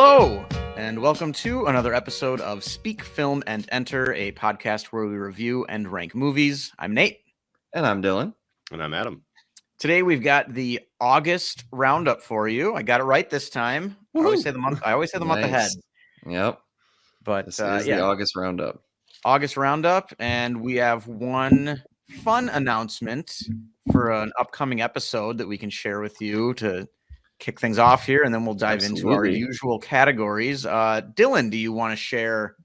Hello, and welcome to another episode of Speak, Film, and Enter, a podcast where we review and rank movies. I'm Nate. And I'm Dylan. And I'm Adam. Today we've got the August Roundup for you. I got it right this time. I always say the month ahead. Yep. But this is the August Roundup. August Roundup, and we have one fun announcement for an upcoming episode that we can share with you to kick things off here, and then we'll dive into our usual categories. Dylan, do you want to share?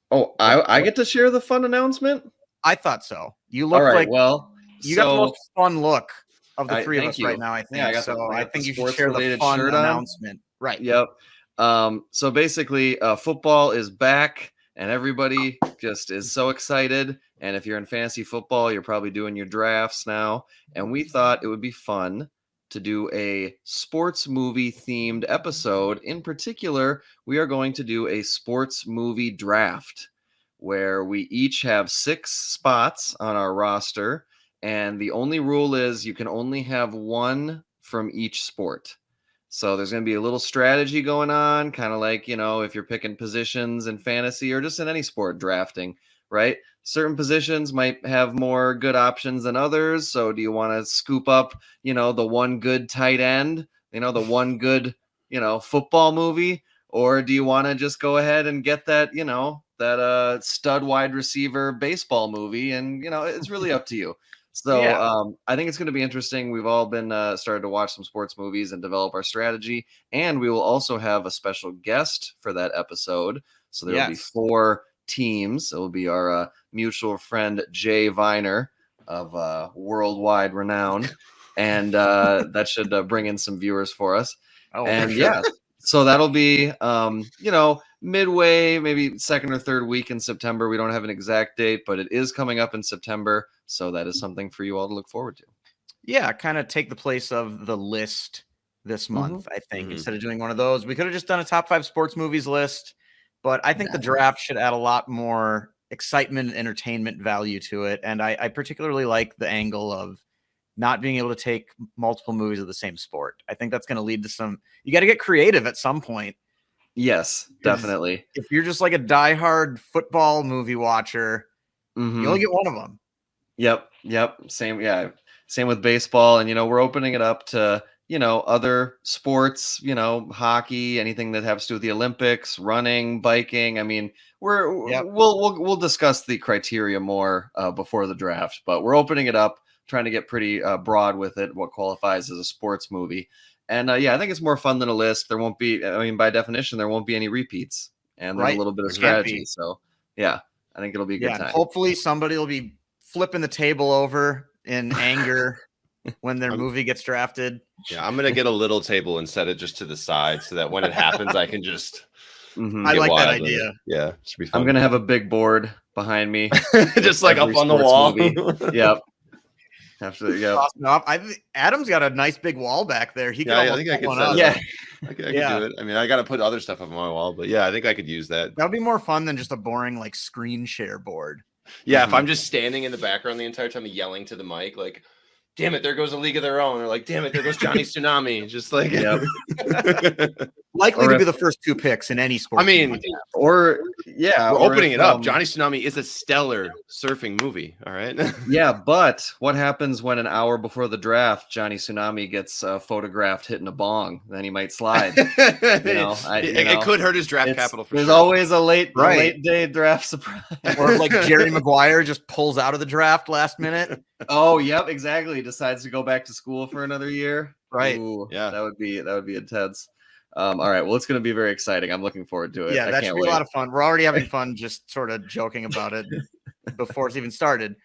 Oh, I get to share the fun announcement? I thought so. You look like you got the most fun look of the three of us right now, I think. Yeah, I think you should share the fun announcement. Right. Yep. So basically, football is back, and everybody just is so excited. And if you're in fantasy football, you're probably doing your drafts now. And we thought it would be fun to do a sports movie themed episode. In particular, we are going to do a sports movie draft where we each have 6 spots on our roster. And the only rule is you can only have one from each sport. So there's going to be a little strategy going on, kind of like, if you're picking positions in fantasy or just in any sport drafting, right? Certain positions might have more good options than others. So do you want to scoop up, the one good tight end, the one good, football movie? Or do you want to just go ahead and get that, that stud wide receiver baseball movie? And, it's really up to you. So I think it's going to be interesting. We've all been started to watch some sports movies and develop our strategy. And we will also have a special guest for that episode. So there will be 4 teams. It will be our mutual friend Jay Viner of worldwide renown, and that should bring in some viewers for us. So that'll be midway, maybe second or third week in September. We don't have an exact date, but it is coming up in September, so that is something for you all to look forward to. Yeah, kind of take the place of the list this month. I think instead of doing one of those, we could have just done a top 5 sports movies list. But I think the draft should add a lot more excitement and entertainment value to it. And I particularly like the angle of not being able to take multiple movies of the same sport. I think that's going to lead to you got to get creative at some point. Yes, definitely. If you're just like a diehard football movie watcher, you only get one of them. Yep. Same with baseball. And, we're opening it up to, other sports, hockey, anything that has to do with the Olympics, running, biking. I mean, we'll discuss the criteria more before the draft, but we're opening it up, trying to get pretty broad with it, what qualifies as a sports movie. And I think it's more fun than a list. There won't be, by definition, there won't be any repeats, and there's a little bit of strategy. So I think it'll be a good time. Hopefully somebody will be flipping the table over in anger when their movie gets drafted. Yeah, I'm going to get a little table and set it just to the side so that when it happens, I can just... I like that idea. Yeah, it should be fun. I'm going to have a big board behind me. just like up on the wall. Yep. Absolutely. Adam's got a nice big wall back there. I think I could set it up. I could do it. I mean, I got to put other stuff up on my wall, but I think I could use that. That would be more fun than just a boring screen share board. Yeah, if I'm just standing in the background the entire time yelling to the mic, like, damn it, there goes A League of Their Own, or like, damn it, there goes Johnny Tsunami. Just like, likely to be the first 2 picks in any sport. I mean, we're opening it up. Johnny Tsunami is a stellar surfing movie. All right. But what happens when an hour before the draft, Johnny Tsunami gets photographed hitting a bong? Then he might slide. It could hurt his draft capital. There's always a late day draft surprise. Or like Jerry Maguire just pulls out of the draft last minute. Oh, yep, exactly. Decides to go back to school for another year. Right. Ooh, that would be intense. All right. Well, it's going to be very exciting. I'm looking forward to it. Yeah, that should be a lot of fun. We're already having fun just sort of joking about it before it's even started.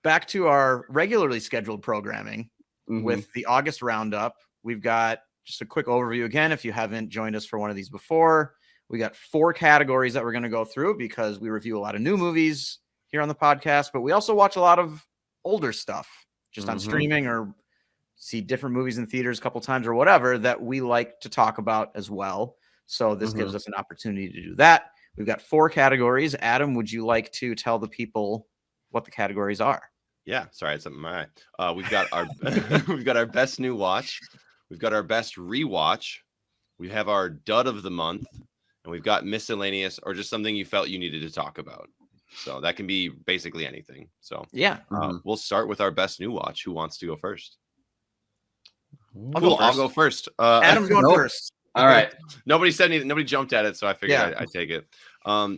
Back to our regularly scheduled programming with the August Roundup. We've got just a quick overview again. If you haven't joined us for one of these before, we got 4 categories that we're going to go through because we review a lot of new movies here on the podcast, but we also watch a lot of older stuff just on streaming or see different movies in theaters a couple times or whatever that we like to talk about as well. So this gives us an opportunity to do that. We've got 4 categories. Adam, would you like to tell the people what the categories are? Yeah, sorry, it's something my we've got our we've got our best new watch, we've got our best rewatch, we have our dud of the month, and we've got miscellaneous or just something you felt you needed to talk about. So that can be basically anything. So Yeah. We'll start with our best new watch. Who wants to go first? I'll go first. Adam's going first. All right. Nobody said anything. Nobody jumped at it, so I figured Yeah. I'd take it.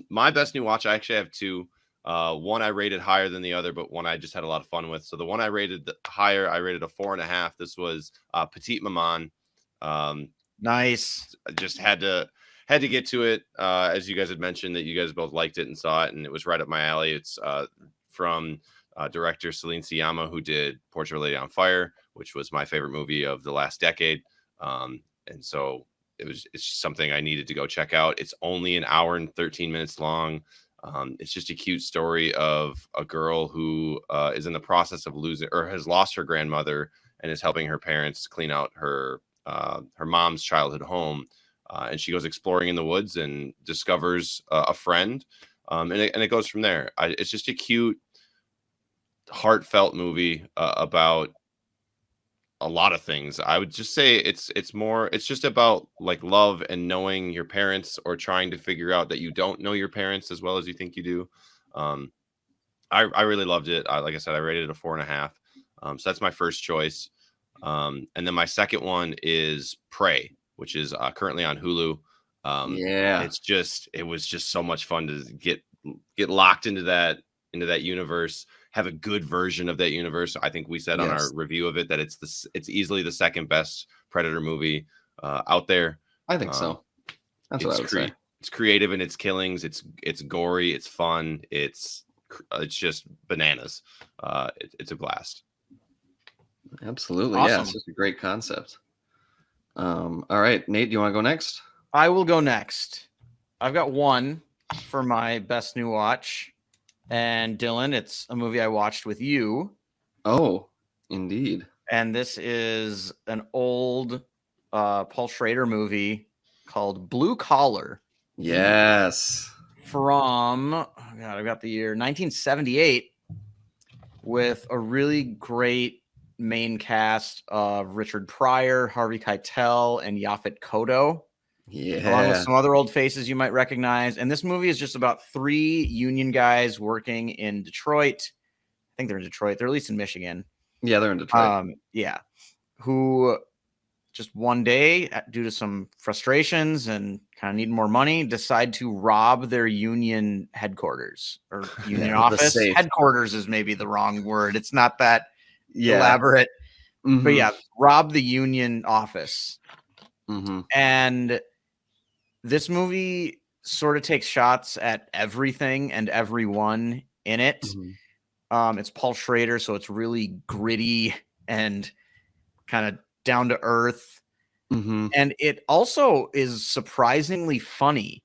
My best new watch, I actually have two. One I rated higher than the other, but one I just had a lot of fun with. So the one I rated higher, I rated a 4.5. This was Petite Maman. Nice. I just had to get to it. As you guys had mentioned that you guys both liked it and saw it, and it was right up my alley. It's from director Celine Sciamma, who did Portrait of a Lady on Fire, which was my favorite movie of the last decade. And so it's just something I needed to go check out. It's only an hour and 13 minutes long. It's just a cute story of a girl who is in the process of losing or has lost her grandmother and is helping her parents clean out her mom's childhood home. And she goes exploring in the woods and discovers a friend. And it goes from there. It's just a cute, heartfelt movie about a lot of things. I would just say it's just about like love and knowing your parents, or trying to figure out that you don't know your parents as well as you think you do. I really loved it. Like I said, I rated it a 4.5. So that's my first choice. And then my second one is Prey, which is currently on Hulu. It was just so much fun to get locked into that universe, have a good version of that universe. I think we said on our review of it that it's easily the second best Predator movie out there. I think so. That's what I would say. It's creative in its killings. It's gory. It's fun. It's just bananas. It's a blast. Absolutely. Awesome. Yeah, it's just a great concept. All right, Nate, do you want to go next? I will go next. I've got one for my best new watch. And Dylan, it's a movie I watched with you. Oh, indeed. And this is an old Paul Schrader movie called Blue Collar. Yes. From, I've got the year 1978, with a really great main cast of Richard Pryor, Harvey Keitel, and Yaphet Kotto. Yeah. Along with some other old faces you might recognize. And this movie is just about 3 union guys working in Detroit. I think they're in Detroit. They're at least in Michigan. Yeah, they're in Detroit. Who just one day, due to some frustrations and kind of need more money, decide to rob their union headquarters or union office. Headquarters is maybe the wrong word. It's not that elaborate. Mm-hmm. But yeah, rob the union office. Mm-hmm. And this movie sort of takes shots at everything and everyone in it. Mm-hmm. It's Paul Schrader, so it's really gritty and kind of down to earth. Mm-hmm. And it also is surprisingly funny,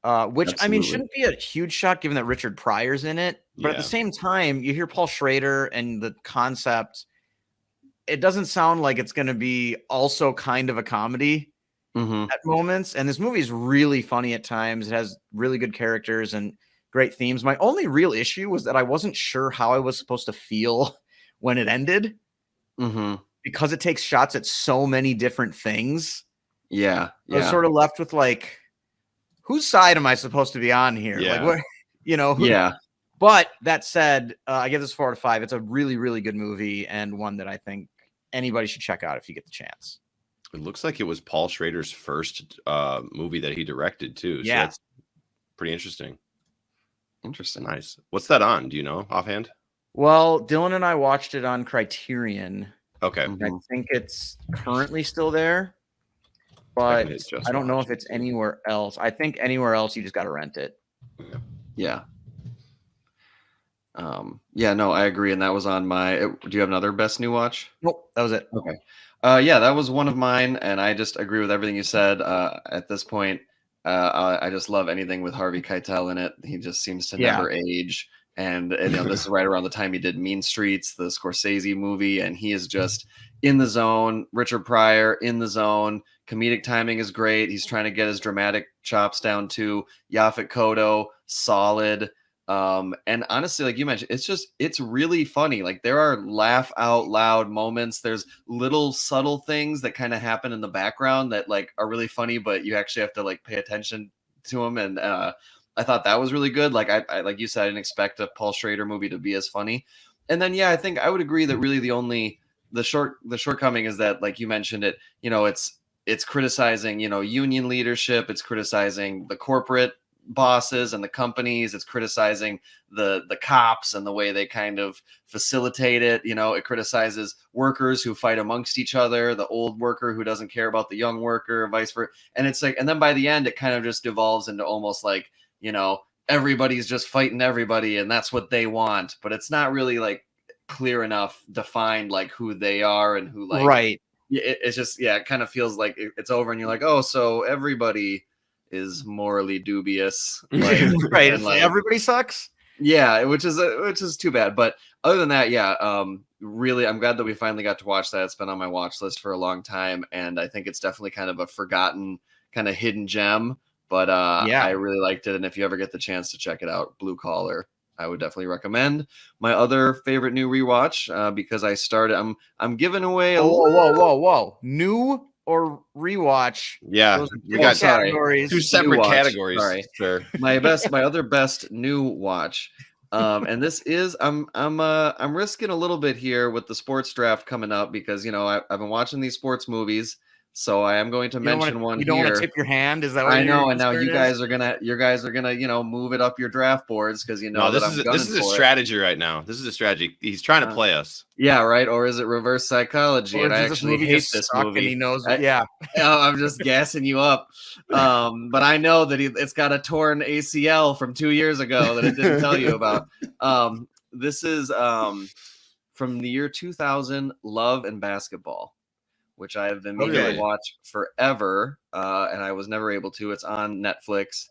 which Absolutely. I mean, shouldn't be a huge shock given that Richard Pryor's in it. But at the same time, you hear Paul Schrader and the concept, it doesn't sound like it's going to be also kind of a comedy. Mm-hmm. At moments, and this movie is really funny at times. It has really good characters and great themes. My only real issue was that I wasn't sure how I was supposed to feel when it ended, because it takes shots at so many different things. I was sort of left with like, whose side am I supposed to be on here? Like, what, But that said, I give this 4 out of 5. It's a really, really good movie, and one that I think anybody should check out if you get the chance. It looks like it was Paul Schrader's first movie that he directed too. So that's pretty interesting. Nice. What's that on? Do you know offhand? Well, Dylan and I watched it on Criterion. Okay. I think it's currently still there, but I don't know if it's anywhere else. I think anywhere else you just got to rent it. Yeah. No, I agree. And that was on my, do you have another best new watch? Nope. That was it. Okay. That was one of mine, and I just agree with everything you said. At this point, I just love anything with Harvey Keitel in it. He just seems to never age. And this is right around the time he did Mean Streets, the Scorsese movie, and he is just in the zone. Richard Pryor in the zone. Comedic timing is great. He's trying to get his dramatic chops down too. Yaphet Kotto, solid. And honestly, like you mentioned, it's really funny. Like there are laugh out loud moments. There's little subtle things that kind of happen in the background that like are really funny, but you actually have to like pay attention to them. And I thought that was really good. Like I like you said, I didn't expect a Paul Schrader movie to be as funny. And then yeah, I think I would agree that really the shortcoming is that, like you mentioned it, it's criticizing, union leadership, it's criticizing the corporate bosses and the companies, it's criticizing the cops and the way they kind of facilitate it. It criticizes workers who fight amongst each other, the old worker who doesn't care about the young worker, vice versa. And it's like, and then by the end it kind of just devolves into almost like, everybody's just fighting everybody and that's what they want, but it's not really like clear enough defined like who they are and who like right. It's just it kind of feels like it's over and you're like, oh, so everybody is morally dubious, like, right? And like, everybody sucks. Yeah, which is too bad. But other than that, really, I'm glad that we finally got to watch that. It's been on my watch list for a long time, and I think it's definitely kind of a forgotten, kind of hidden gem. But I really liked it, and if you ever get the chance to check it out, Blue Collar, I would definitely recommend. My other favorite new rewatch, because I started, I'm giving away whoa, new or rewatch? Yeah, we got categories. Two separate categories. Sorry, sure. My other best new watch, and this is I'm risking a little bit here with the sports draft coming up because I've been watching these sports movies. So I am going to mention one. You don't here. want to tip your hand? Is that what I know? And now you guys are gonna move it up your draft boards because this is a strategy right now. This is a strategy. He's trying to play us. Yeah, right. Or is it reverse psychology? Or and I actually hate this movie. And he knows. I'm just gassing you up. But I know that it's got a torn ACL from 2 years ago that it didn't tell you about. This is from the year 2000, Love and Basketball, which I have been meaning to watch forever, and I was never able to. It's on Netflix,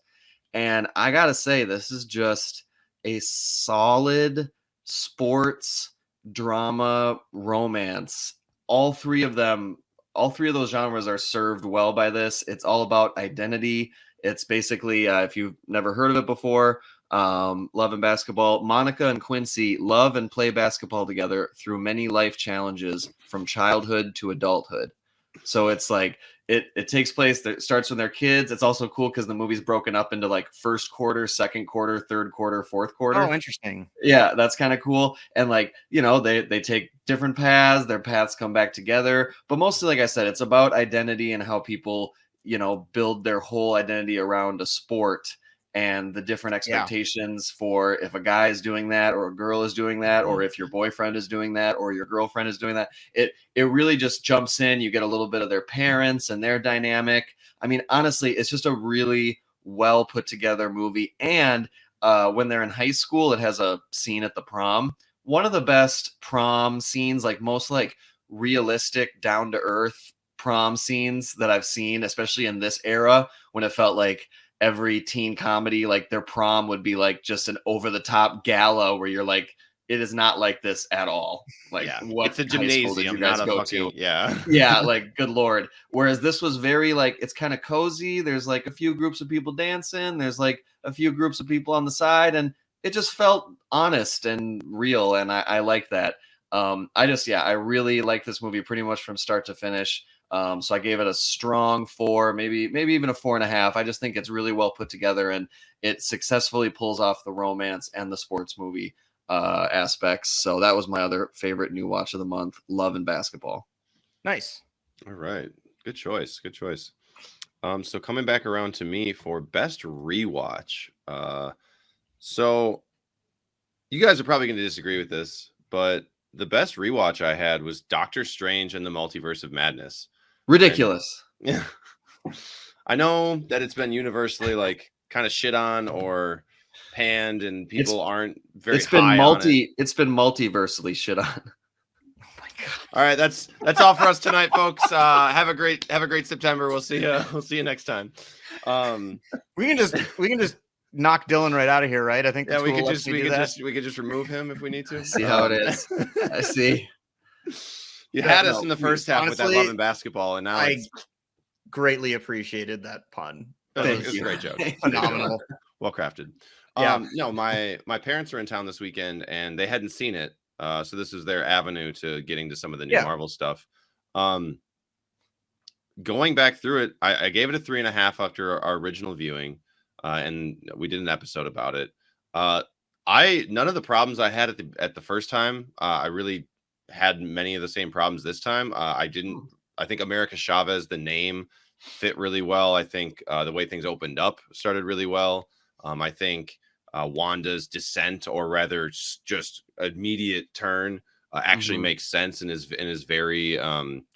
and I gotta say, this is just a solid sports drama romance. All three of those genres are served well by this. It's all about identity. It's basically, if you've never heard of it before, Love and Basketball. Monica and Quincy love and play basketball together through many life challenges from childhood to adulthood. So it's like it takes place that starts when they're kids. It's also cool because the movie's broken up into like first quarter, second quarter, third quarter, fourth quarter. Oh, interesting. Yeah, that's kind of cool. And like, they take different paths, their paths come back together. But mostly, like I said, it's about identity and how people, build their whole identity around a sport and the different expectations for if a guy is doing that or a girl is doing that, or if your boyfriend is doing that or your girlfriend is doing that. It really just jumps in. You get a little bit of their parents and their dynamic. I mean, honestly, it's just a really well put together movie. And when they're in high school, it has a scene at the prom. One of the best prom scenes, like most like realistic, down to earth prom scenes that I've seen, especially in this era when it felt like every teen comedy, like their prom would be like just an over the top gala where you're like, it is not like this at all. Like what it's a gymnasium, not a fucking, yeah, like good Lord. Whereas this was very like, it's kind of cozy. There's like a few groups of people dancing. There's like a few groups of people on the side, and it just felt honest and real. And I like that. I really like this movie pretty much from start to finish. So I gave it a strong 4, maybe even a 4.5. I just think it's really well put together, and it successfully pulls off the romance and the sports movie aspects. So that was my other favorite new watch of the month, Love and Basketball. Nice. All right. Good choice. So coming back around to me for best rewatch. So you guys are probably going to disagree with this, but the best rewatch I had was Doctor Strange and the Multiverse of Madness. Ridiculous. Yeah. I know that it's been universally like kind of shit on or panned, and people aren't very it's been high on it. It's been multiversally shit on. Oh my God. All right, that's all for us tonight, folks. Have a great September. We'll see you next time. We can just knock Dylan right out of here, right? I think we could just remove him if we need to. See how it is. I see. You had us in the first half with that Love and Basketball, and now I greatly appreciated that pun. Thank you. Great joke. Phenomenal. Well crafted. Yeah. No, my parents are in town this weekend and they hadn't seen it. So this is their avenue to getting to some of the new Yeah. Marvel stuff. Going back through it, I gave it a 3.5 after our original viewing, and we did an episode about it. None of the problems I had at the first time, I really had many of the same problems this time. I think America Chavez, the name, fit really well. I think the way things opened up started really well. I think Wanda's descent, or rather just immediate turn, actually makes sense and is very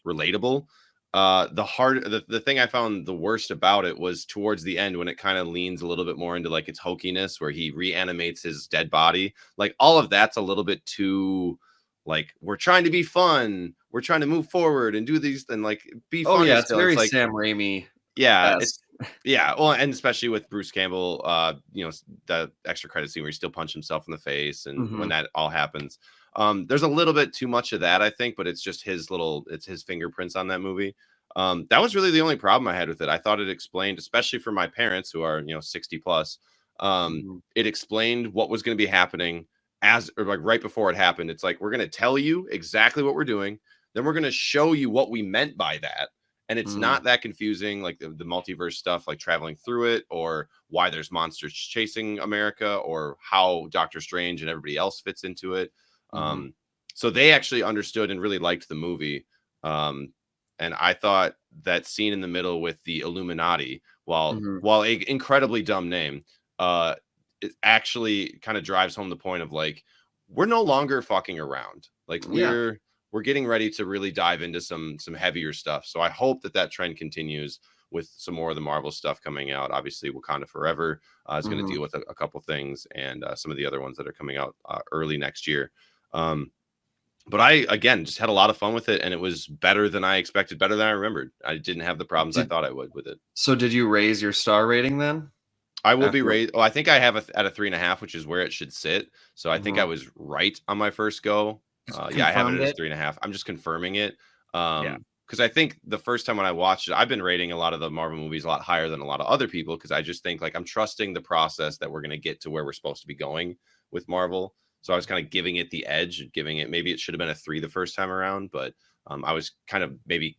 relatable. The thing I found the worst about it was towards the end, when it kind of leans a little bit more into like its hokiness, where he reanimates his dead body. Like, all of that's a little bit too, like, we're trying to be fun, we're trying to move forward and do these and like be fun. Oh yeah, it's still. very It's like Sam Raimi. Yeah, well, and especially with Bruce Campbell, the extra credit scene where he still punched himself in the face, and when that all happens, there's a little bit too much of that, I think, but it's just his fingerprints on that movie. That was really the only problem I had with it. I thought it explained, especially for my parents who are 60 plus, it explained what was going to be happening right before it happened. It's like, we're going to tell you exactly what we're doing, then we're going to show you what we meant by that. And it's not that confusing, like the multiverse stuff, like traveling through it, or why there's monsters chasing America, or how Doctor Strange and everybody else fits into it. So they actually understood and really liked the movie. And I thought that scene in the middle with the Illuminati, while an incredibly dumb name, it actually kind of drives home the point of, like, we're no longer fucking around. Like, we're getting ready to really dive into some heavier stuff. So I hope that trend continues with some more of the Marvel stuff coming out. Obviously, Wakanda Forever is going to deal with a couple things, and some of the other ones that are coming out early next year. But I, again, just had a lot of fun with it, and it was better than I expected, better than I remembered. I didn't have the problems I thought I would with it. So did you raise your star rating then? I will be raised. Oh, I think I have at a 3.5, which is where it should sit. So I think I was right on my first go. I have it as 3.5. I'm just confirming it. Because I think the first time when I watched it, I've been rating a lot of the Marvel movies a lot higher than a lot of other people, because I just think, like, I'm trusting the process that we're going to get to where we're supposed to be going with Marvel. So I was kind of giving it the edge, maybe it should have been a 3 the first time around, but I was kind of maybe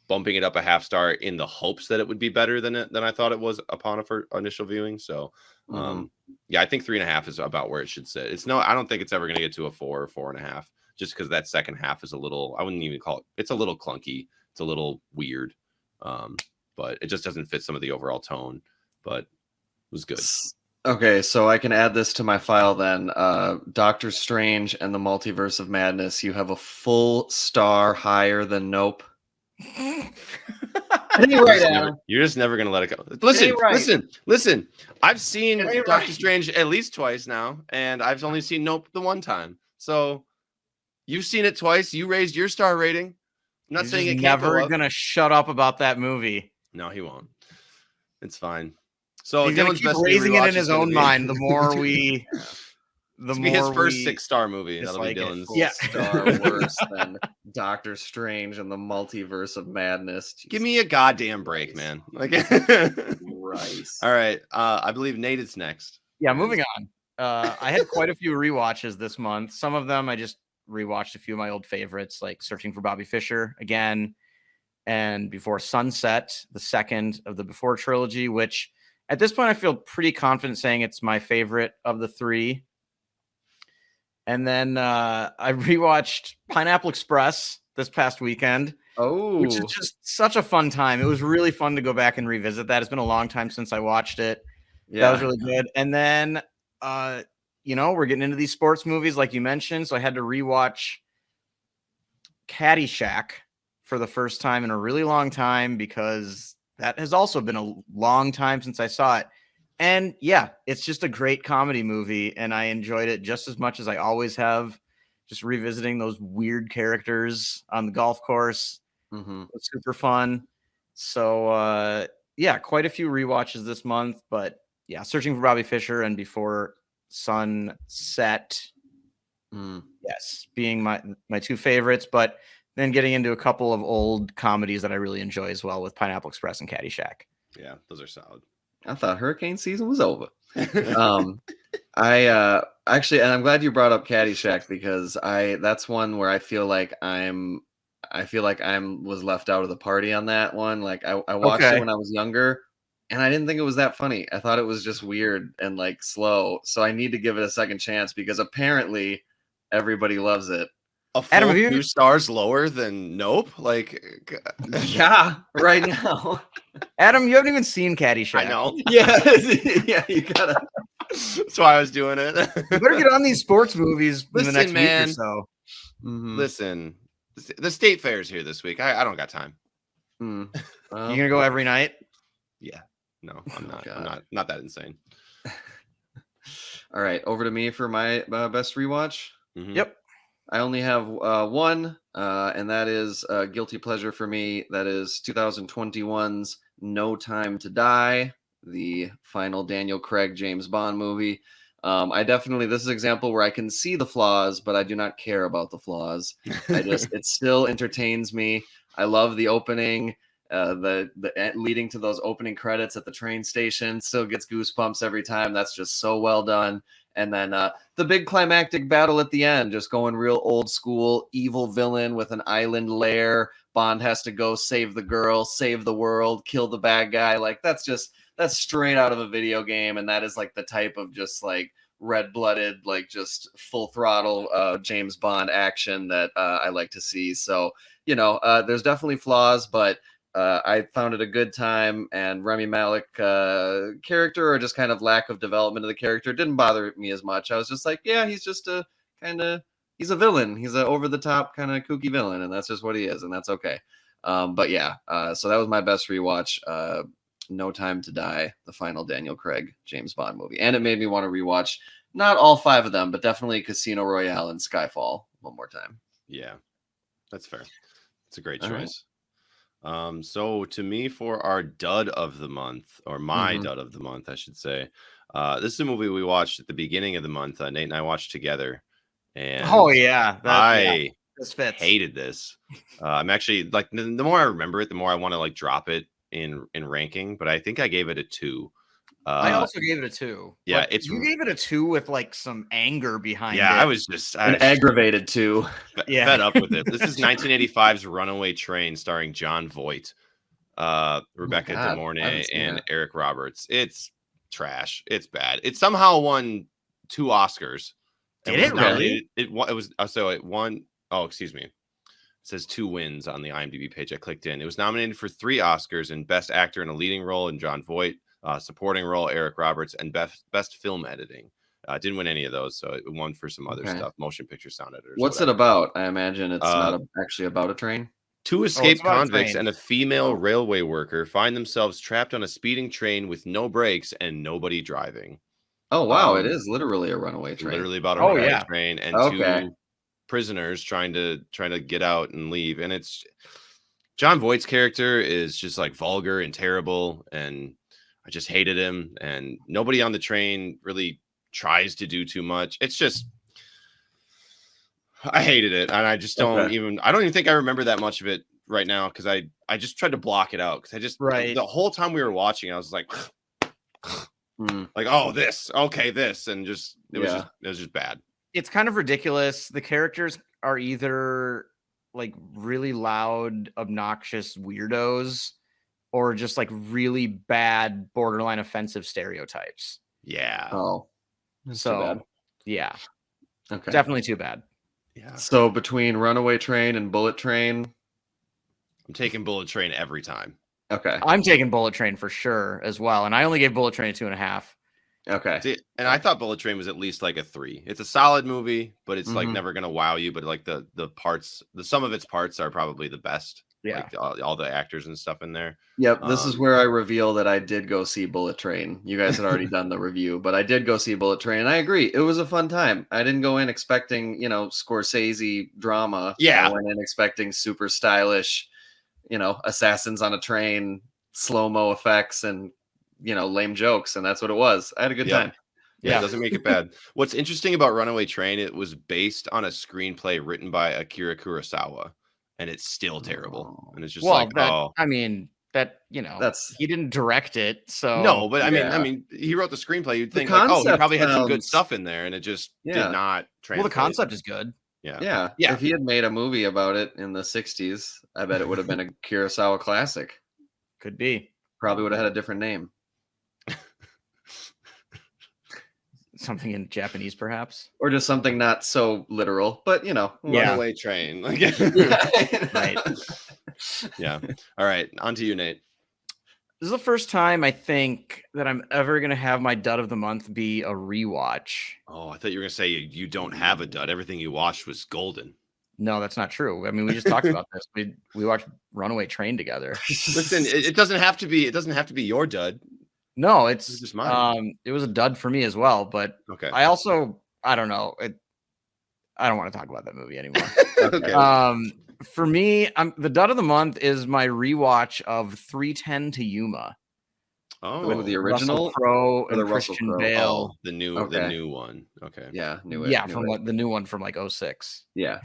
bumping it up a half star in the hopes that it would be better than I thought it was upon initial viewing. So I think 3.5 is about where it should sit. I don't think it's ever going to get to a 4 or 4.5. Just because that second half is a little, I wouldn't even call it, it's a little clunky. It's a little weird. But it just doesn't fit some of the overall tone, but it was good. Okay, so I can add this to my file then. Doctor Strange and the Multiverse of Madness, you have a full star higher than Nope. You're just never going to let it go. Listen. I've seen Doctor Strange at least twice now, and I've only seen Nope the one time. So you've seen it twice. You raised your star rating. I'm not saying it can't never gonna shut up about that movie. No, he won't. It's fine. So he's gonna keep raising it in his own mind. The more we, his first 6-star movie. That'll be Dylan's. Star worse than Doctor Strange and the Multiverse of Madness. Jesus. Give me a goddamn break, man. Like, Christ. All right. I believe Nate is next. Yeah, moving on. I had quite a few rewatches this month. Some of them I just rewatched a few of my old favorites, like Searching for Bobby Fischer again, and Before Sunset, the second of the Before trilogy, which at this point I feel pretty confident saying it's my favorite of the 3. And then I rewatched Pineapple Express this past weekend, which is just such a fun time. It was really fun to go back and revisit that. It's been a long time since I watched it. That was really good. And then we're getting into these sports movies like you mentioned, so I had to rewatch Caddyshack for the first time in a really long time, because that has also been a long time since I saw it. And yeah, it's just a great comedy movie, and I enjoyed it just as much as I always have, just revisiting those weird characters on the golf course. It was super fun. So quite a few rewatches this month, but yeah, Searching for Bobby Fischer and Before Sunset, yes, being my 2 favorites, but then getting into a couple of old comedies that I really enjoy as well, with Pineapple Express and Caddyshack. Yeah, those are solid. I thought hurricane season was over. I actually, and I'm glad you brought up Caddyshack because that's one where I feel like I'm was left out of the party on that one. Like I watched it when I was younger, and I didn't think it was that funny. I thought it was just weird and like slow. So I need to give it a second chance because apparently everybody loves it. A full 2 stars lower than Nope? Like, yeah, right now. Adam, you haven't even seen Caddyshack. I know. Yeah, you gotta. That's why I was doing it. You better get on these sports movies in the next man. week or so. Mm-hmm. Listen, the state fair is here this week. I don't got time. Well, You gonna go every night? Yeah. No, I'm not. I'm not that insane. All right, over to me for my best rewatch. Mm-hmm. Yep. I only have one, and that is a guilty pleasure for me. That is 2021's No Time to Die, the final Daniel Craig James Bond movie. This is an example where I can see the flaws, but I do not care about the flaws. It still entertains me. I love the opening, the leading to those opening credits at the train station. Still gets goosebumps every time. That's just so well done. And then the big climactic battle at the end, just going real old school, evil villain with an island lair. Bond has to go save the girl, save the world, kill the bad guy. Like that's straight out of a video game. And that is like the type of just like red-blooded, like just full throttle James Bond action that I like to see. So, there's definitely flaws, but I found it a good time, and Rami Malek character, or just kind of lack of development of the character, didn't bother me as much. I was just like, yeah, he's just he's a villain. He's an over-the-top kind of kooky villain, and that's just what he is, and that's okay. But yeah, so that was my best rewatch. No Time to Die, the final Daniel Craig James Bond movie, and it made me want to rewatch not all 5 of them, but definitely Casino Royale and Skyfall one more time. Yeah, that's fair. It's a great choice. So to me, for our dud of the month, or my dud of the month, I should say, this is a movie we watched at the beginning of the month. Nate and I watched together, and this fits. Hated this. I'm actually like the more I remember it, the more I want to like drop it in ranking. But I think I gave it a 2. I also gave it a 2. Yeah, you gave it a 2 with like some anger behind it. Yeah, I was aggravated 2. Fed up with it. This is 1985's Runaway Train, starring John Voight, Rebecca De Mornay, and Eric Roberts. It's trash. It's bad. It somehow won 2 Oscars. Did it really? It was so it won. Oh, excuse me. It says 2 wins on the IMDb page. I clicked in. It was nominated for 3 Oscars in Best Actor in a Leading Role in John Voight, Supporting Role Eric Roberts, and Best Film Editing. Didn't win any of those, so it won for some other stuff, motion picture sound editors. What's it about? I imagine it's not actually about a train. 2 escaped convicts and a female railway worker find themselves trapped on a speeding train with no brakes and nobody driving. Oh wow, it is literally a runaway train. Literally about a runaway train and 2 prisoners trying to get out and leave. And it's John Voight's character is just like vulgar and terrible, and I just hated him. And nobody on the train really tries to do too much. It's just, I hated it, and I just don't even think I remember that much of it right now, because I just tried to block it out, because I just the whole time we were watching I was like like, oh, this, and just it was just bad. It's kind of ridiculous. The characters are either like really loud, obnoxious weirdos, or just like really bad, borderline offensive stereotypes. Yeah. Oh. So, yeah. Okay. Definitely too bad. Yeah. So between Runaway Train and Bullet Train, I'm taking Bullet Train every time. Okay. I'm taking Bullet Train for sure as well, and I only gave Bullet Train a 2.5. Okay. See, and I thought Bullet Train was at least like a 3. It's a solid movie, but it's like never gonna wow you. But like the parts, the sum of its parts are probably the best. Yeah, like all the actors and stuff in there. Yep, this is where I reveal that I did go see Bullet Train. You guys had already done the review, but I did go see Bullet Train, and I agree, it was a fun time. I didn't go in expecting, Scorsese drama. Yeah, I went in expecting super stylish, assassins on a train, slow-mo effects, and lame jokes, and that's what it was. I had a good time. Yeah, it doesn't make it bad. What's interesting about Runaway Train, it was based on a screenplay written by Akira Kurosawa. And it's still terrible. And it's just I mean, that, he didn't direct it. So no, but I mean, he wrote the screenplay. You'd think like, oh, he probably had some good stuff in there, and it just did not translate. Well, the concept is good. Yeah. If he had made a movie about it in the 60s, I bet it would have been a Kurosawa classic. Could be. Probably would have had a different name. Something in Japanese, perhaps, or just something not so literal, but Runaway Train. Right. Yeah. All right, on to you, Nate. This is the first time I think that I'm ever gonna have my dud of the month be a rewatch. Oh, I thought you were gonna say you don't have a dud. Everything you watched was golden. No, that's not true. I mean, we just talked about this. We watched Runaway Train together. Listen, it doesn't have to be your dud. No, it's just mine. It was a dud for me as well, but okay. I don't know. I don't want to talk about that movie anymore. Okay. For me, the dud of the month is my rewatch of 3:10 to Yuma. Oh, with the original Russell Crowe and Christian Bale. Oh, the new one. Okay. Yeah, the new one from like 06. Yeah.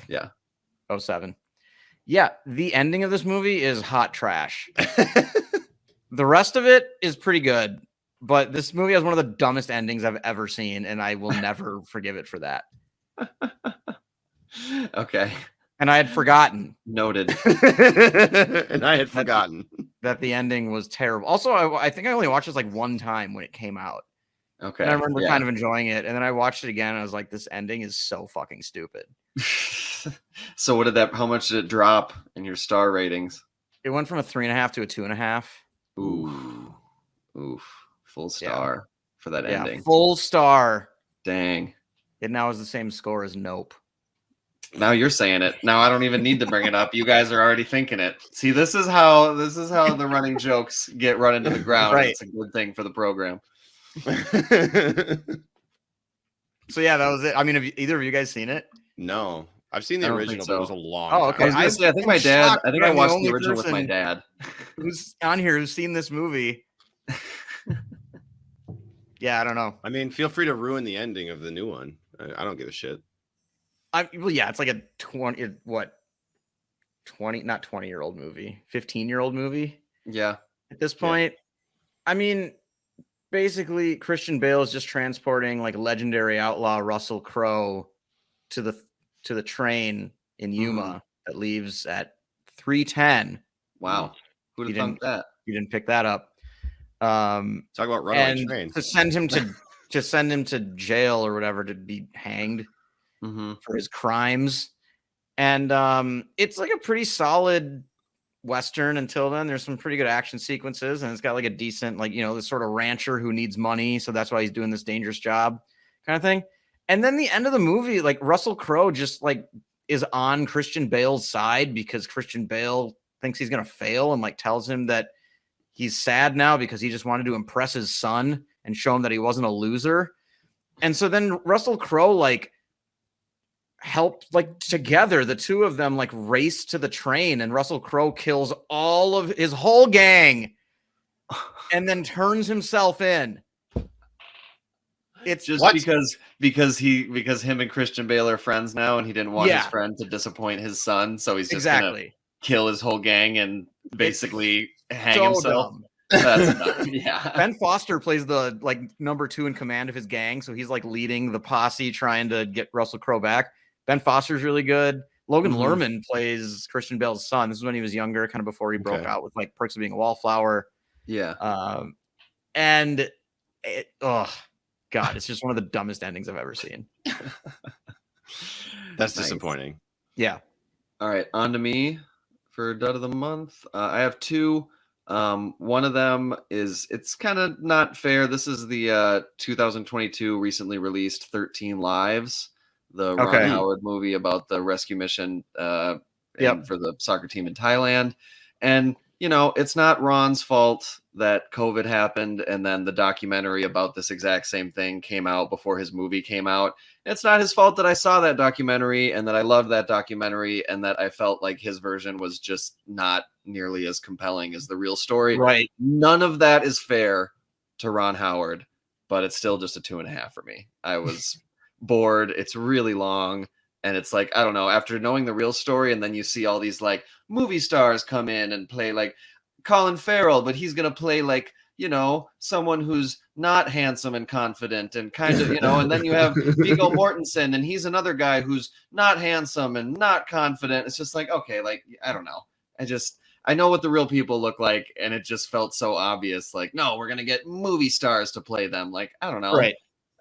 07. Yeah, the ending of this movie is hot trash. The rest of it is pretty good, but this movie has one of the dumbest endings I've ever seen, and I will never forgive it for that. Okay. And I had forgotten. Noted. And I had forgotten that the ending was terrible. Also, I think I only watched this like one time when it came out. Okay. And I remember kind of enjoying it, and then I watched it again, and I was like, this ending is so fucking stupid. So how much did it drop in your star ratings? It went from a 3.5 to a 2.5. Oof. Full star for that ending. Full star. Dang. It now is the same score as Nope. Now you're saying it. Now I don't even need to bring it up. You guys are already thinking it. See, this is how the running jokes get run into the ground. Right. It's a good thing for the program. So yeah, that was it. I mean, have either of you guys seen it? No. I've seen the original, but it was a long time. Okay. I think my dad. I think I watched the original with my dad. Who's on here who's seen this movie? Yeah, I don't know. I mean, feel free to ruin the ending of the new one. I don't give a shit. It's like a 20-year-old movie, 15-year-old movie. Yeah. At this point, I mean, basically, Christian Bale is just transporting like legendary outlaw Russell Crowe to the train in Yuma that leaves at 3:10. Wow. Who'd have thunk that? You didn't pick that up. Talk about Runaway Train. To send him to jail or whatever to be hanged for his crimes. And it's like a pretty solid Western until then. There's some pretty good action sequences, and it's got like a decent, like, this sort of rancher who needs money, so that's why he's doing this dangerous job kind of thing. And then the end of the movie, like Russell Crowe just like is on Christian Bale's side because Christian Bale thinks he's gonna fail and like tells him that he's sad now because he just wanted to impress his son and show him that he wasn't a loser. And so then Russell Crowe like helped, like, together, the two of them like race to the train, and Russell Crowe kills all of his whole gang and then turns himself in. It's just because him and Christian Bale are friends now, and he didn't want his friend to disappoint his son, so he's just gonna kill his whole gang and basically hang himself. That's dumb. Yeah. Ben Foster plays the like number 2 in command of his gang, so he's like leading the posse trying to get Russell Crowe back. Ben Foster's really good. Logan Lerman plays Christian Bale's son. This is when he was younger, kind of before he broke out with like Perks of Being a Wallflower. Yeah. And God, it's just one of the dumbest endings I've ever seen. That's disappointing. Yeah. All right, on to me for Dud of the Month. I have 2. One of them it's kind of not fair. This is the 2022 recently released 13 Lives, the Ron Howard movie about the rescue mission for the soccer team in Thailand. And it's not Ron's fault that COVID happened and then the documentary about this exact same thing came out before his movie came out. It's not his fault that I saw that documentary and that I loved that documentary and that I felt like his version was just not nearly as compelling as the real story. Right. None of that is fair to Ron Howard, but it's still just a 2.5 for me. I was bored. It's really long. And it's like, I don't know, after knowing the real story, and then you see all these like movie stars come in and play like Colin Farrell, but he's gonna play like, you know, someone who's not handsome and confident and kind of, you know, and then you have Viggo Mortensen, and he's another guy who's not handsome and not confident. It's just like, okay, like, I don't know. I know what the real people look like, and it just felt so obvious. Like, no, we're gonna get movie stars to play them. Like, I don't know. Right.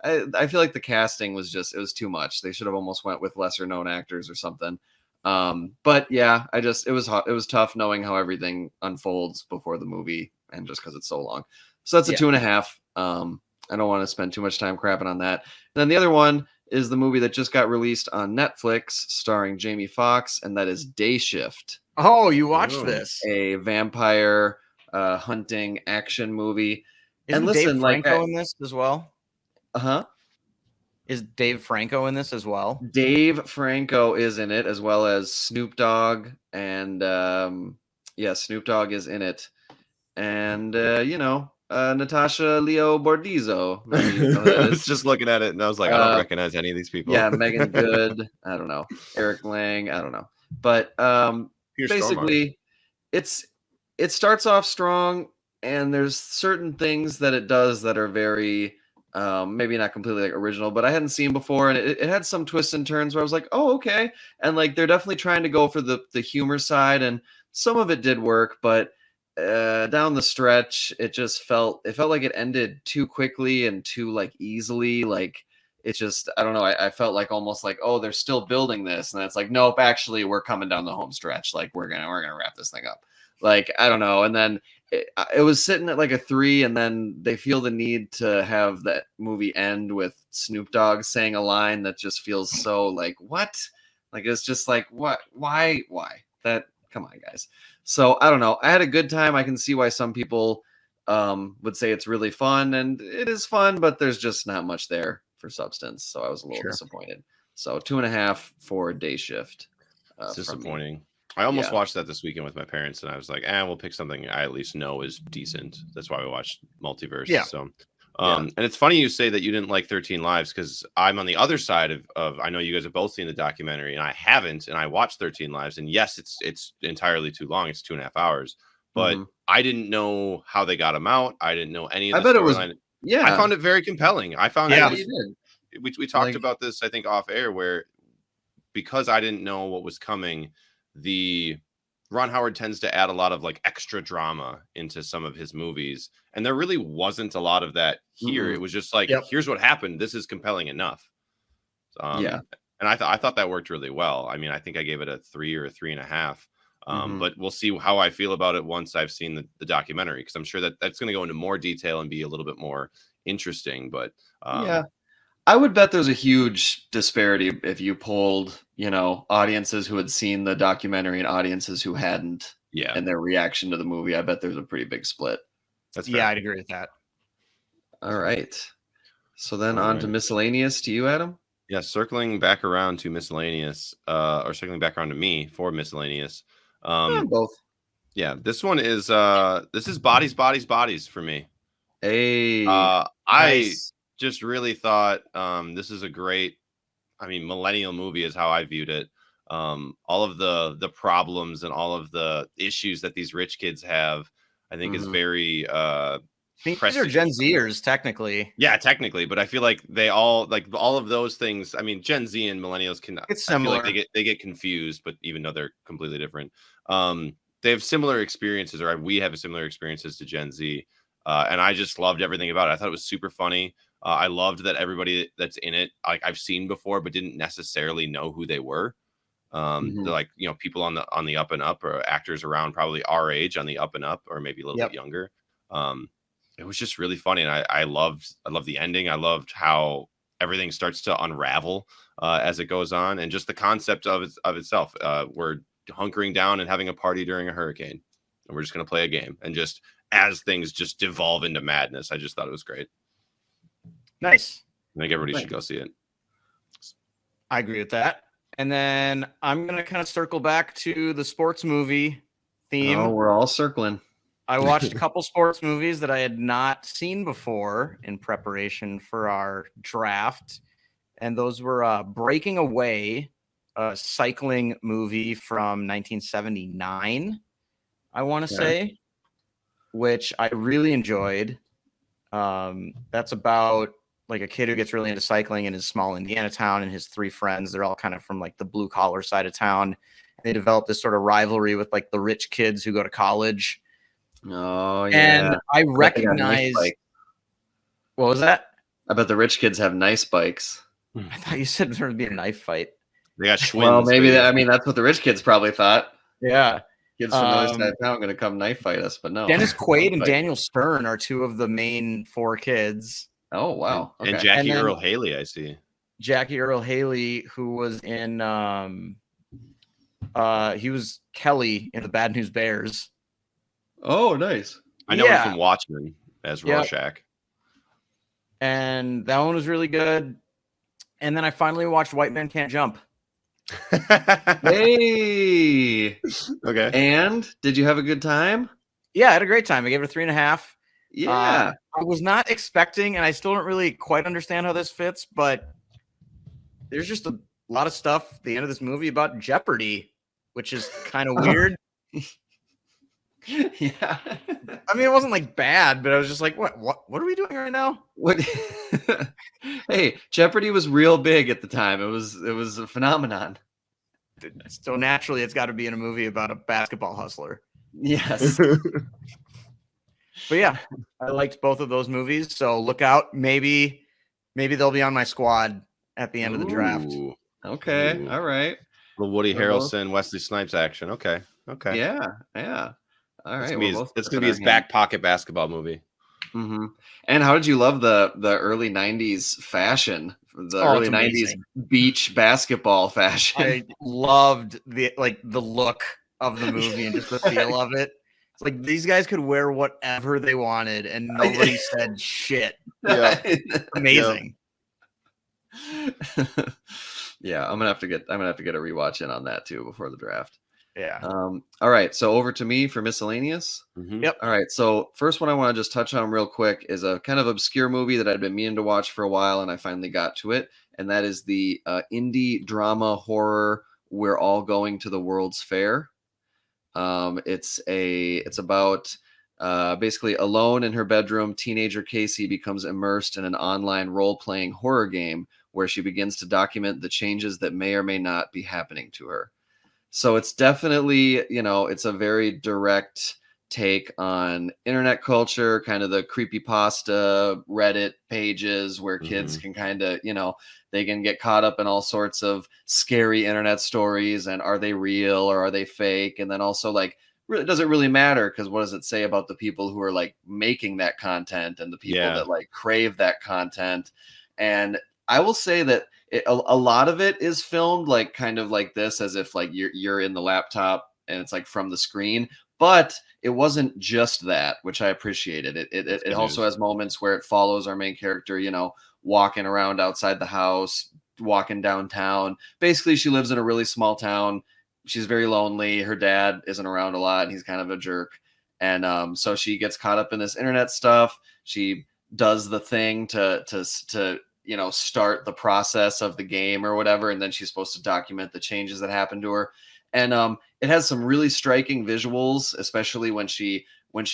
I feel like the casting was it was too much. They should have almost went with lesser known actors or something. But yeah, it was tough knowing how everything unfolds before the movie, and just because it's so long. So that's a 2.5. I don't want to spend too much time crapping on that. And then the other one is the movie that just got released on Netflix, starring Jamie Foxx, and that is Day Shift. Oh, you watched this? A vampire hunting action movie. Isn't Dave Franco in this as well? Uh-huh. Is Dave Franco in this as well? Dave Franco is in it, as well as Snoop Dogg, and Snoop Dogg is in it, and Natasha Leo Bordizzo. I was just looking at it, and I was like, I don't recognize any of these people. Yeah, Megan Good. I don't know. Eric Lang. I don't know. But basically, it starts off strong, and there's certain things that it does that are very maybe not completely like original, but I hadn't seen before, and it had some twists and turns where I was like, oh, okay. And like they're definitely trying to go for the humor side, and some of it did work, but down the stretch it felt like it ended too quickly and too like easily. Like it just, I don't know, I felt like almost like, oh, they're still building this, and it's like, nope, actually we're coming down the home stretch, like we're gonna wrap this thing up. Like, I don't know. And then it was sitting at like a 3, and then they feel the need to have that movie end with Snoop Dogg saying a line that just feels so like, what? Like, it's just like, what? Why? That, come on, guys. So I don't know. I had a good time. I can see why some people would say it's really fun, and it is fun, but there's just not much there for substance. So I was a little disappointed. So 2.5 for Day Shift. It's disappointing. I almost watched that this weekend with my parents, and I was like, we'll pick something I at least know is decent. That's why we watched Multiverse. Yeah. So, and it's funny you say that you didn't like 13 Lives, because I'm on the other side of I know you guys have both seen the documentary, and I haven't, and I watched 13 Lives, and yes, it's entirely too long. It's 2.5 hours, but I didn't know how they got him out. I didn't know any of the storyline. I found it very compelling. I found we talked about this, I think, off air, where because I didn't know what was coming, Ron Howard tends to add a lot of like extra drama into some of his movies, and there really wasn't a lot of that here. It was just like, here's what happened. This is compelling enough. And I thought that worked really well. I mean, I think I gave it a 3 or a 3.5. But we'll see how I feel about it once I've seen the documentary, because I'm sure that's going to go into more detail and be a little bit more interesting. But I would bet there's a huge disparity if you polled, audiences who had seen the documentary and audiences who hadn't, and their reaction to the movie. I bet there's a pretty big split. That's fair. Yeah, I'd agree with that. All right. So then on to miscellaneous. To you, Adam? Yeah, circling back around to miscellaneous, or circling back around to me for miscellaneous. Both. Yeah, this one is Bodies, Bodies, Bodies for me. Hey, nice. I just really thought this is a great, millennial movie is how I viewed it. All of the problems and all of the issues that these rich kids have, I think is very I think these are Gen Zers technically. Yeah, technically, but I feel like they all, like all of those things. I mean, Gen Z and millennials it's similar. I feel like they get confused, but even though they're completely different, they have similar experiences, or we have similar experiences to Gen Z. And I just loved everything about it. I thought it was super funny. I loved that everybody that's in it, like I've seen before, but didn't necessarily know who they were. They're like, people on the up and up, or actors around probably our age on the up and up, or maybe a little bit younger. It was just really funny. And I loved the ending. I loved how everything starts to unravel as it goes on. And just the concept of itself. We're hunkering down and having a party during a hurricane, and we're just going to play a game. And just as things just devolve into madness, I just thought it was great. Nice. I think everybody should go see it. I agree with that. And then I'm going to kind of circle back to the sports movie theme. Oh, we're all circling. I watched a couple sports movies that I had not seen before in preparation for our draft. And those were Breaking Away, a cycling movie from 1979, I want to say. which I really enjoyed. That's about like a kid who gets really into cycling in his small Indiana town, and his 3 friends. They're all kind of from like the blue collar side of town. And they develop this sort of rivalry with like the rich kids who go to college. Oh yeah. And I recognize. What was that? I bet the rich kids have nice bikes. I thought you said there would be a knife fight. They got Schwinn's. Well, maybe that's what the rich kids probably thought. Yeah. Kids from the other side of town are going to come knife fight us, but no. Dennis Quaid and Daniel Stern are 2 of the main 4 kids. Oh, wow. And Jackie Earle Haley, I see. Jackie Earle Haley, who was in he was Kelly in the Bad News Bears. Oh, nice. I know him from Watchmen as Rorschach. And that one was really good. And then I finally watched White Men Can't Jump. Hey. Okay. And did you have a good time? Yeah, I had a great time. I gave it a 3.5. Yeah. I was not expecting, and I still don't really quite understand how this fits, but there's just a lot of stuff at the end of this movie about Jeopardy, which is kind of weird. Yeah. I mean, it wasn't like bad, but I was just like, what are we doing right now? What? Hey, Jeopardy was real big at the time. It was a phenomenon. So naturally, it's got to be in a movie about a basketball hustler. Yes. But yeah, I liked both of those movies. So look out. Maybe they'll be on my squad at the end of the draft. Okay. Ooh. All right. The Woody Harrelson, Wesley Snipes action. Okay. Yeah. All right. It's gonna be his back pocket basketball movie. Mm-hmm. And how did you love the early '90s fashion? The early '90s beach basketball fashion. I loved the look of the movie and just the feel of it. It's like these guys could wear whatever they wanted and nobody said shit. Yeah. Amazing. Yeah, I'm gonna have to get a rewatch in on that too before the draft. Yeah. All right, so over to me for miscellaneous. Mm-hmm. Yep. All right, so first one I want to just touch on real quick is a kind of obscure movie that I'd been meaning to watch for a while, and I finally got to it, and that is the indie drama horror We're All Going to the World's Fair. It's about basically alone in her bedroom, teenager Casey becomes immersed in an online role-playing horror game where she begins to document the changes that may or may not be happening to her. So it's definitely, it's a very direct take on internet culture, kind of the creepypasta Reddit pages where kids can kind of, they can get caught up in all sorts of scary internet stories and are they real or are they fake? And then also like, really doesn't really matter because what does it say about the people who are like making that content and the people that like crave that content? And I will say that a lot of it is filmed like kind of like this, as if like you're in the laptop and it's like from the screen, but it wasn't just that, which I appreciated. It also has moments where it follows our main character, walking around outside the house, walking downtown. Basically, she lives in a really small town. She's very lonely. Her dad isn't around a lot and he's kind of a jerk. And so she gets caught up in this internet stuff. She does the thing to start the process of the game or whatever. And then she's supposed to document the changes that happen to her. And it has some really striking visuals, especially when she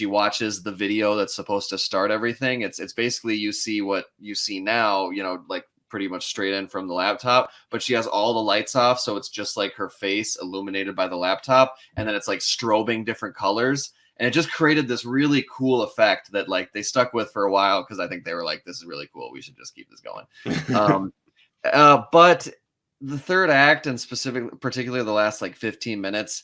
watches the video that's supposed to start everything. It's basically you see what you see now, like pretty much straight in from the laptop, but she has all the lights off. So it's just like her face illuminated by the laptop. And then it's like strobing different colors. And it just created this really cool effect that like they stuck with for a while. Cause I think they were like, this is really cool. We should just keep this going. But the third act and particularly the last like 15 minutes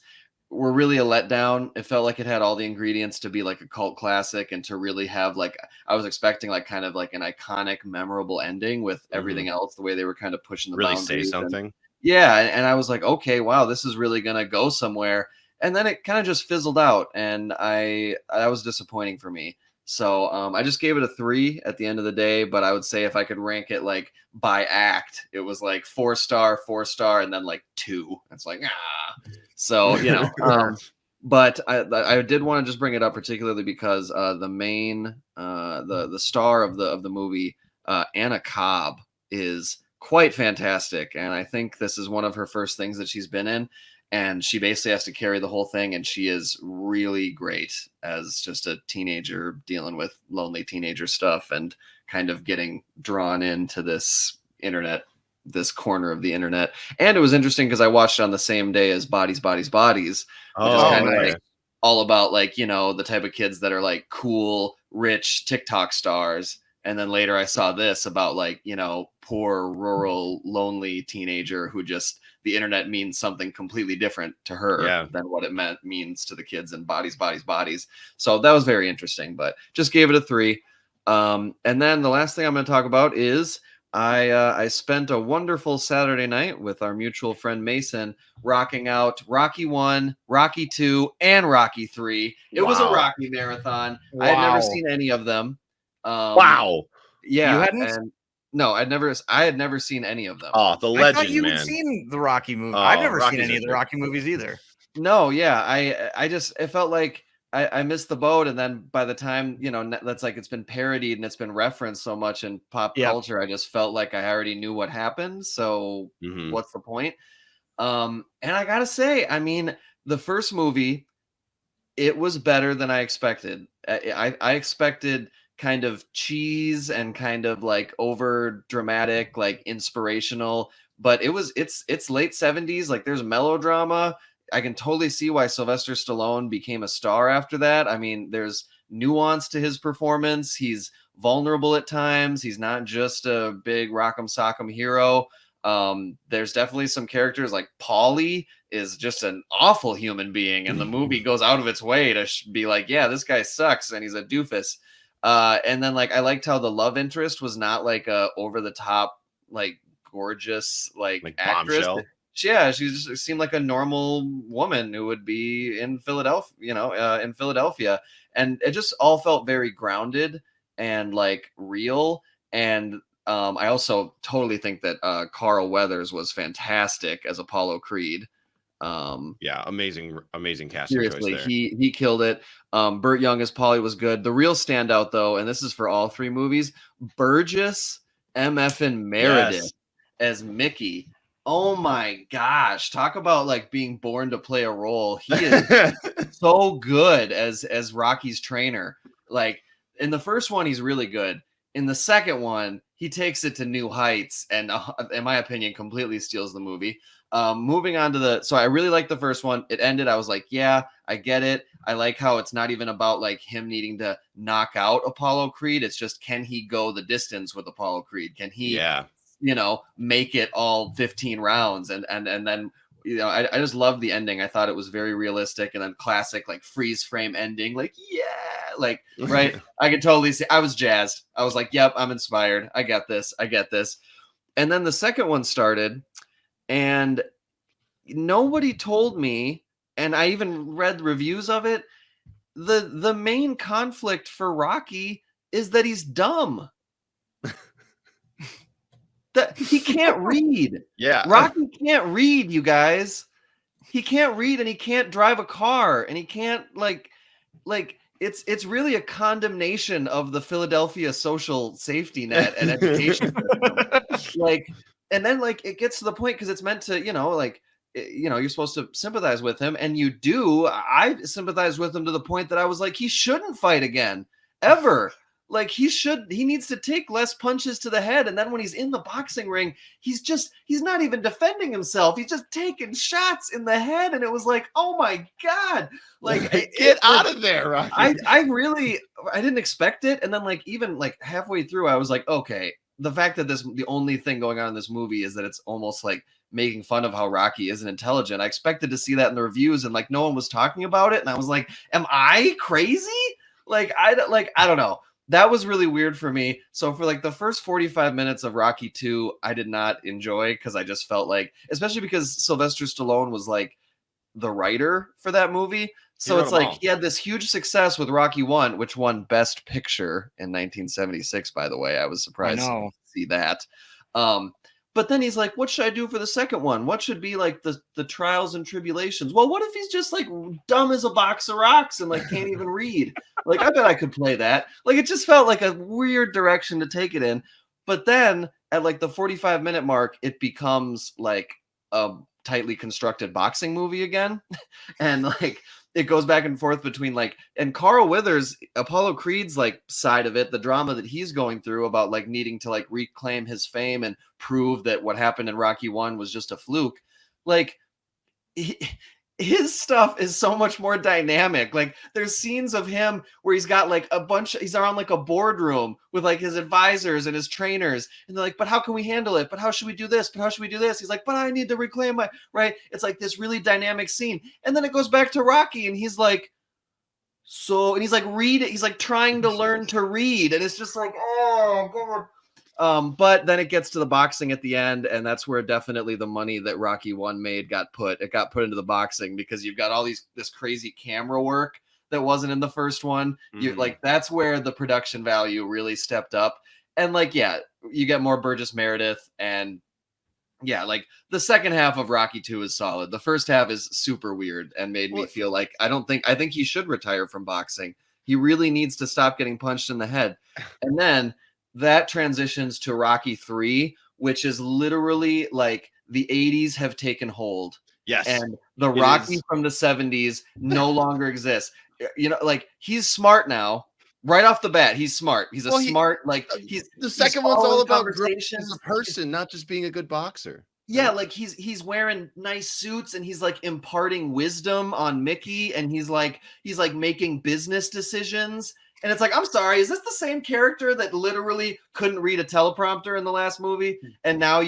were really a letdown. It felt like it had all the ingredients to be like a cult classic and to really have like, I was expecting like kind of like an iconic, memorable ending with everything else, the way they were kind of pushing the really boundaries. Say something. And I was like, okay, wow, this is really going to go somewhere. And then it kind of just fizzled out and that was disappointing for me. So I just gave it a 3 at the end of the day, but I would say if I could rank it like by act, it was like 4-star, 4-star, and then like 2. It's like, So, but I did want to just bring it up particularly because the main, the star of the movie, Anna Cobb, is quite fantastic. And I think this is one of her first things that she's been in. and she basically has to carry the whole thing, and she is really great as just a teenager dealing with lonely teenager stuff and kind of getting drawn into this corner of the internet. And it was interesting because I watched it on the same day as Bodies, Bodies, Bodies, which is kind of like all about like, the type of kids that are like cool, rich TikTok stars. And then later I saw this about like, poor, rural, lonely teenager who just, the internet means something completely different to her than what it means to the kids in Bodies, Bodies, Bodies. So that was very interesting, but just gave it a 3. And then the last thing I'm going to talk about is I spent a wonderful Saturday night with our mutual friend Mason rocking out Rocky 1, Rocky 2, and Rocky 3. It was a Rocky marathon. I had never seen any of them. Wow. Yeah. You hadn't? And no, I had never seen any of them. Oh, the legend, I thought you man. had seen the Rocky movie. I've never seen any of the Rocky movies either. No, yeah. It felt like I missed the boat, and then by the time that's like it's been parodied and it's been referenced so much in pop culture, I just felt like I already knew what happened. So what's the point? And I gotta say, I mean, the first movie, it was better than I expected. I expected kind of cheese and kind of like over dramatic, like inspirational, but it's late 70s. Like there's melodrama. I can totally see why Sylvester Stallone became a star after that. I mean, there's nuance to his performance. He's vulnerable at times. He's not just a big rock'em sock'em hero. There's definitely some characters like Paulie is just an awful human being, and the movie goes out of its way to be like, yeah, this guy sucks and he's a doofus. And then like I liked how the love interest was not like a over the top, like gorgeous like actress. Bombshell. Yeah, she just seemed like a normal woman who would be in Philadelphia, in Philadelphia. And it just all felt very grounded and like real. And I also totally think that Carl Weathers was fantastic as Apollo Creed. Amazing casting Seriously, choice there. he killed it. Burt Young as Polly was good. The real standout though, and this is for all 3 movies, Burgess MFN Meredith as Mickey. Oh my gosh, talk about like being born to play a role. He is so good as Rocky's trainer. Like in the first one, he's really good. In the second one, he takes it to new heights and in my opinion, completely steals the movie. Moving on to so I really like the first one. It ended. I was like, yeah, I get it. I like how it's not even about like him needing to knock out Apollo Creed. It's just, can he go the distance with Apollo Creed? Can he, make it all 15 rounds? And then, I just loved the ending. I thought it was very realistic, and then classic, like freeze frame ending. Like, like, right. I could totally see, I was jazzed. I was like, yep, I'm inspired. I get this. And then the second one started, and nobody told me, and I even read reviews of it, the main conflict for Rocky is that he's dumb. That he can't read. Rocky can't read, you guys. He can't read, and he can't drive a car, and he can't like it's really a condemnation of the Philadelphia social safety net and education system. And then it gets to the point, because it's meant to, you're supposed to sympathize with him, and you do. I sympathize with him to the point that I was like, he shouldn't fight again, ever. Like he needs to take less punches to the head. And then when he's in the boxing ring, he's not even defending himself. He's just taking shots in the head. And it was like, oh my God, like get out of there, Rocky. I didn't expect it. And then even halfway through, I was like, okay, the fact that the only thing going on in this movie is that it's almost like making fun of how Rocky isn't intelligent. I expected to see that in the reviews, and no one was talking about it. And I was like, am I crazy? I don't know. That was really weird for me. So for the first 45 minutes of Rocky 2, I did not enjoy, because I just felt especially because Sylvester Stallone was the writer for that movie. So it's he had this huge success with Rocky 1, which won Best Picture in 1976, by the way. I was surprised to see that. But then he's like, what should I do for the second one? What should be the trials and tribulations? Well, what if he's just dumb as a box of rocks and can't even read? I bet I could play that. It just felt like a weird direction to take it in. But then at the 45-minute mark, it becomes a tightly constructed boxing movie again. And like it goes back and forth between like, and Carl Withers, Apollo Creed's like side of it, the drama that he's going through about like needing to like reclaim his fame and prove that what happened in Rocky 1 was just a fluke. Like his stuff is so much more dynamic. Like there's scenes of him where he's got like he's around like a boardroom with like his advisors and his trainers, and they're like, but how can we handle it? But how should we do this? But how should we do this? He's like, but I need to reclaim my right. It's like this really dynamic scene. And then it goes back to Rocky and he's like, and he's like, read it. He's like trying to learn to read. And it's just like, oh God. But then it gets to the boxing at the end, and that's where definitely the money that Rocky 1 made got put into the boxing, because you've got all this crazy camera work that wasn't in the first one. You like, that's where the production value really stepped up. And like, yeah, you get more Burgess Meredith, and yeah, like the second half of Rocky 2 is solid. The first half is super weird and made me feel like I think he should retire from boxing. He really needs to stop getting punched in the head. And then that transitions to Rocky 3, which is literally like the 80s have taken hold. Yes. And the Rocky from the 70s no longer exists. You know, like he's smart now. Right off the bat, he's smart. He's smart, like he's the second one's all about growing as a person, not just being a good boxer. Yeah, like he's wearing nice suits and he's like imparting wisdom on Mickey, and he's like making business decisions. And it's like, I'm sorry, is this the same character that literally couldn't read a teleprompter in the last movie? And now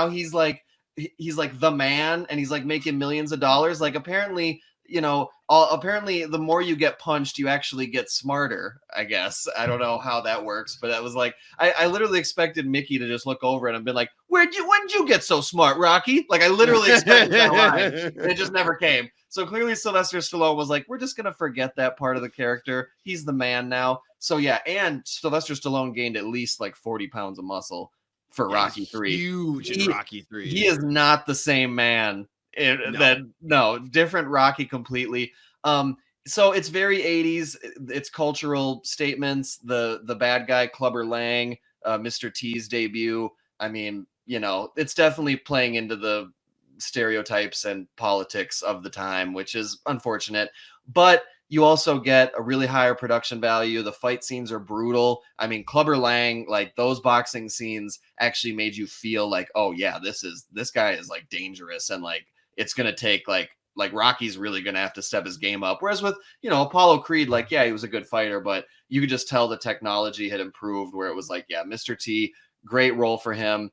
he's like the man, and he's like making millions of dollars. Like apparently, you know, apparently the more you get punched, you actually get smarter, I guess. I don't know how that works, but that was like, I literally expected Mickey to just look over and been like, when did you get so smart, Rocky? Like I literally expected that line. It just never came. So clearly Sylvester Stallone was like, we're just going to forget that part of the character. He's the man now. So yeah, and Sylvester Stallone gained at least like 40 pounds of muscle for Rocky 3. Huge in Rocky 3. He is not the same man. Different Rocky completely. So it's very 80s. It's cultural statements. The bad guy, Clubber Lang, Mr. T's debut. I mean, you know, it's definitely playing into the stereotypes and politics of the time, which is unfortunate. But you also get a really higher production value. The fight scenes are brutal. I mean, Clubber Lang, like those boxing scenes actually made you feel like, oh yeah, this guy is like dangerous, and like it's gonna take like Rocky's really gonna have to step his game up. Whereas with, you know, Apollo Creed, like yeah, he was a good fighter, but you could just tell the technology had improved, where it was like, yeah, Mr. T, great role for him.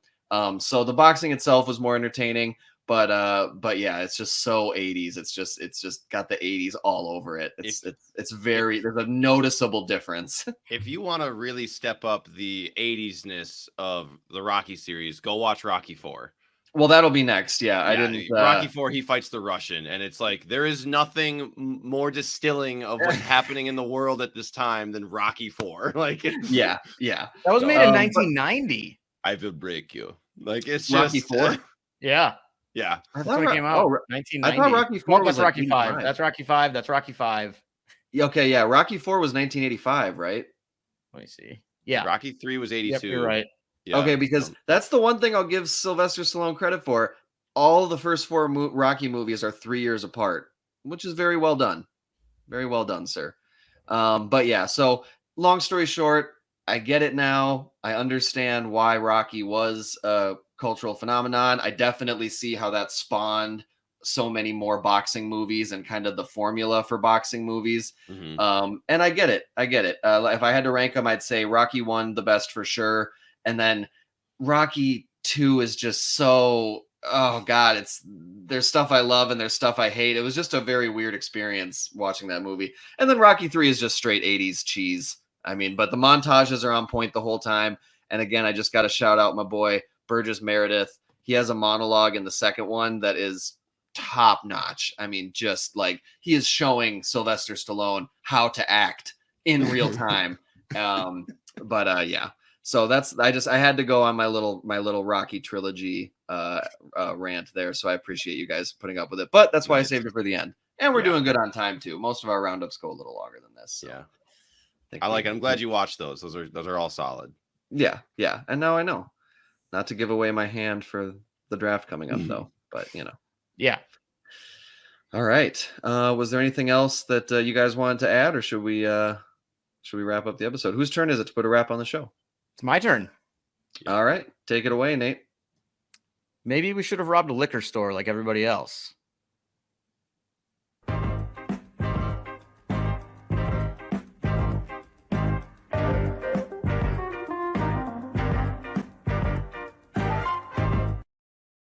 So the boxing itself was more entertaining. But yeah, it's just so 80s. It's just got the 80s all over it. There's a noticeable difference. If you want to really step up the 80s-ness of the Rocky series, go watch Rocky 4. Well, that'll be next. Yeah, I didn't. Rocky 4, he fights the Russian, and it's like there is nothing more distilling of what's happening in the world at this time than Rocky 4. Like, yeah. That was made in 1990. I will break you. Like it's Rocky just 4. Yeah. Yeah, that's when it came out. 1990. I thought Rocky 4 was that's Rocky 5. That's Rocky 5. That's Rocky 5. Okay, yeah. Rocky 4 was 1985, right? Let me see. Yeah. Rocky 3 was 82. Yep, you're right. Yeah. Okay, because that's the one thing I'll give Sylvester Stallone credit for. All of the first 4 Rocky movies are 3 years apart, which is very well done. Very well done, sir. But yeah, so long story short, I get it now. I understand why Rocky was a cultural phenomenon. I definitely see how that spawned so many more boxing movies and kind of the formula for boxing movies. Mm-hmm. And I get it. If I had to rank them, I'd say Rocky 1 the best for sure. And then Rocky 2 is just so, oh God, there's stuff I love and there's stuff I hate. It was just a very weird experience watching that movie. And then Rocky 3 is just straight 80s cheese. I mean, but the montages are on point the whole time. And again, I just got to shout out my boy, Burgess Meredith. He has a monologue in the second one that is top notch. I mean, just like he is showing Sylvester Stallone how to act in real time. Yeah. So I had to go on my little Rocky trilogy rant there. So I appreciate you guys putting up with it. But that's why I saved it for the end. And we're doing good on time too. Most of our roundups go a little longer than this. So. Yeah. I like it. I'm glad you watched those. Those are all solid. Yeah. And now I know. Not to give away my hand for the draft coming up though, but you know. Yeah. All right. Was there anything else that you guys wanted to add, or should we wrap up the episode? Whose turn is it to put a wrap on the show? It's my turn. All right. Take it away, Nate. Maybe we should have robbed a liquor store like everybody else.